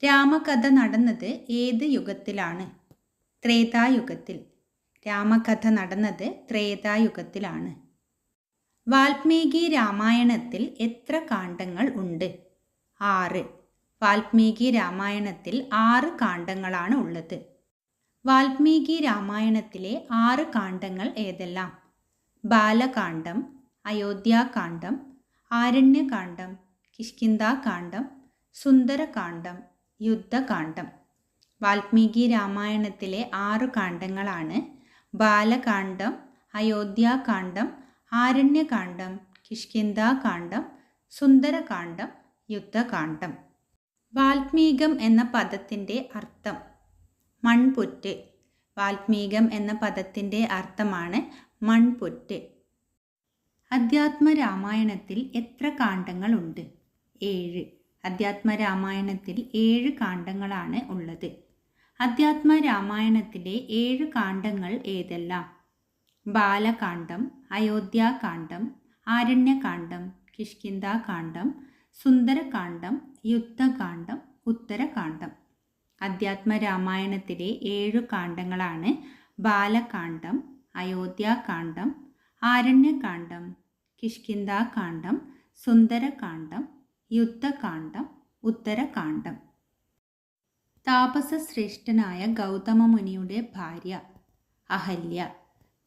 രാമകഥ നടന്നത് ഏത് യുഗത്തിലാണ്? ത്രേതായുഗത്തിൽ. രാമകഥ നടന്നത് ത്രേതായുഗത്തിലാണ്. വാൽമീകി രാമായണത്തിൽ എത്ര കാണ്ഡങ്ങൾ ഉണ്ട്? 6. വാൽമീകി രാമായണത്തിൽ 6 കാണ്ഡങ്ങളാണ് ഉള്ളത്. വാൽമീകി രാമായണത്തിലെ 6 കാണ്ഡങ്ങൾ ഏതെല്ലാം? ബാലകാണ്ഡം, അയോധ്യാകാണ്ഡം, ആരണ്യകാണ്ഡം, കിഷ്കിന്ധാകാണ്ഡം, സുന്ദരകാണ്ഡം, യുദ്ധകാണ്ഡം. വാൽമീകി രാമായണത്തിലെ 6 കാണ്ഡങ്ങളാണ് ബാലകാണ്ഡം, അയോധ്യാകാണ്ഡം, ആരണ്യകാണ്ഡം, കിഷ്കിന്ധാകാണ്ഡം, സുന്ദരകാണ്ഡം, യുദ്ധകാണ്ഡം. വാൽമീകം എന്ന പദത്തിൻ്റെ അർത്ഥം? മൺപുറ്റ്. വാൽമീകം എന്ന പദത്തിൻ്റെ അർത്ഥമാണ് മൺപുറ്റ്. അധ്യാത്മരാമായണത്തിൽ എത്ര കാണ്ഡങ്ങളുണ്ട്? 7. അധ്യാത്മരാമായണത്തിൽ 7 കാണ്ഡങ്ങളാണ് ഉള്ളത്. അധ്യാത്മരാമായണത്തിലെ 7 കാണ്ഡങ്ങൾ ഏതെല്ലാം? ബാലകാണ്ഡം, അയോധ്യാകാണ്ഡം, ആരണ്യകാണ്ഡം, കിഷ്കിന്ധാകാണ്ഡം, സുന്ദരകാണ്ഡം, യുദ്ധകാണ്ഡം, ഉത്തരകാണ്ഡം. അധ്യാത്മരാമായണത്തിലെ 7 കാണ്ഡങ്ങളാണ് ബാലകാണ്ഡം, അയോധ്യാകാണ്ഡം, ആരണ്യകാണ്ഡം, കിഷ്കിന്ധാകാണ്ഡം, സുന്ദരകാണ്ഡം, യുദ്ധകാണ്ഡം, ഉത്തരകാണ്ഡം. താപസശ്രേഷ്ഠനായ ഗൗതമമുനിയുടെ ഭാര്യ? അഹല്യ.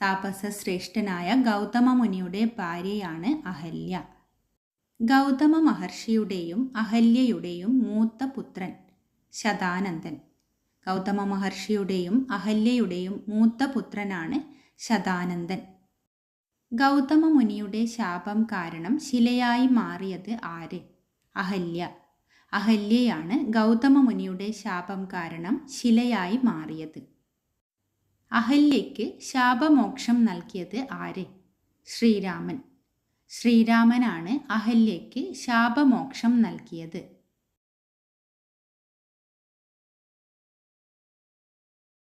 താപസശ്രേഷ്ഠനായ ഗൗതമമുനിയുടെ ഭാര്യയാണ് അഹല്യ. ഗൗതമ മഹർഷിയുടെയും അഹല്യയുടെയും മൂത്ത പുത്രൻ? ശതാനന്ദൻ. ഗൗതമ മഹർഷിയുടെയും അഹല്യയുടെയും മൂത്ത പുത്രനാണ് ശതാനന്ദൻ. ഗൗതമ മുനിയുടെ ശാപം കാരണം ശിലയായി മാറിയത് ആര്? അഹല്യ. അഹല്യയാണ് ഗൗതമ മുനിയുടെ ശാപം കാരണം ശിലയായി മാറിയത്. അഹല്യയ്ക്ക് ശാപമോക്ഷം നൽകിയത് ആര്? ശ്രീരാമൻ. ശ്രീരാമനാണ് അഹല്യയ്ക്ക് ശാപമോക്ഷം നൽകിയത്.